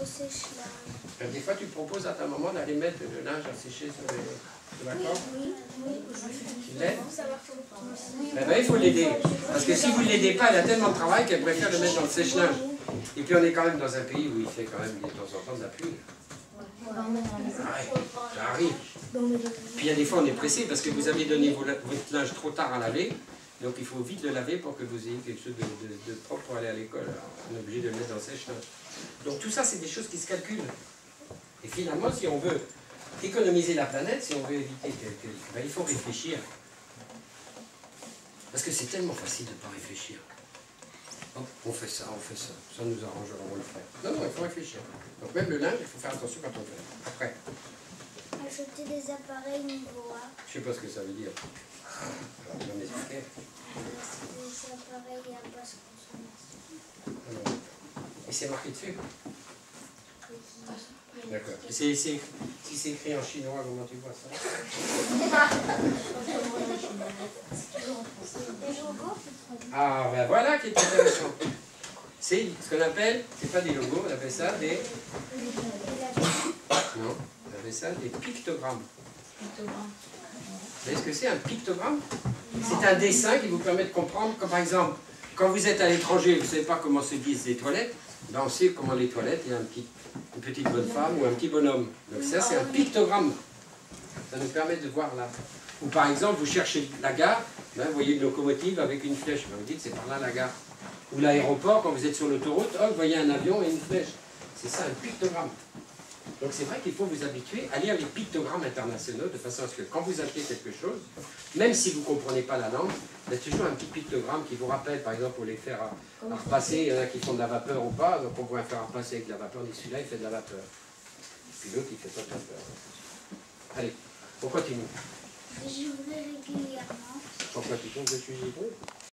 sèche-linge. Des fois, tu proposes à ta maman d'aller mettre le linge à sécher sur les... Tu es d'accord? Oui. Tu l'aides? Eh ben, il faut l'aider. Parce que si vous ne l'aidez pas, elle a tellement de travail qu'elle préfère le mettre dans le sèche-linge. Et puis on est quand même dans un pays où il fait quand même de temps en temps de la pluie. Ouais, ça arrive. Puis il y a des fois on est pressé parce que vous avez donné votre linge trop tard à laver. Donc il faut vite le laver pour que vous ayez quelque chose de propre pour aller à l'école. On est obligé de le mettre dans le sèche-linge. Donc tout ça, c'est des choses qui se calculent. Et finalement, si on veut économiser la planète, si on veut éviter ben, il faut réfléchir. Parce que c'est tellement facile de ne pas réfléchir. Oh, on fait ça, ça nous arrange, on va le faire. Non, il faut réfléchir. Donc même le linge, il faut faire attention quand on le fait. Après. Acheter des appareils niveau A. Je ne sais pas ce que ça veut dire. Alors, tu vas m'expliquer. Des appareils à basse consommation. Et c'est marqué dessus? D'accord. Si c'est écrit en chinois, comment tu vois ça? Ah, ben voilà qui est intéressant. C'est ce qu'on appelle, c'est pas des logos, on appelle ça des... Non, on appelle ça des pictogrammes. Vous savez ce que c'est un pictogramme? C'est un dessin qui vous permet de comprendre, comme par exemple, quand vous êtes à l'étranger, vous ne savez pas comment se disent les toilettes, ben on sait comment les toilettes, il y a une petite bonne femme ou un petit bonhomme. Donc ça, c'est un pictogramme. Ça nous permet de voir là. Ou par exemple, vous cherchez la gare, ben, vous voyez une locomotive avec une flèche, ben, vous dites c'est par là la gare. Ou l'aéroport, quand vous êtes sur l'autoroute, vous voyez un avion et une flèche. C'est ça, un pictogramme. Donc c'est vrai qu'il faut vous habituer à lire les pictogrammes internationaux de façon à ce que quand vous achetez quelque chose, même si vous ne comprenez pas la langue, il y a toujours un petit pictogramme qui vous rappelle, par exemple, pour les faire à repasser, il y en a qui font de la vapeur ou pas, donc on pourrait faire repasser avec de la vapeur, on dit celui-là il fait de la vapeur. Et puis l'autre il fait pas de vapeur. Allez, on continue. Déjeuner régulièrement. Pourquoi tu comptes que je suis livré?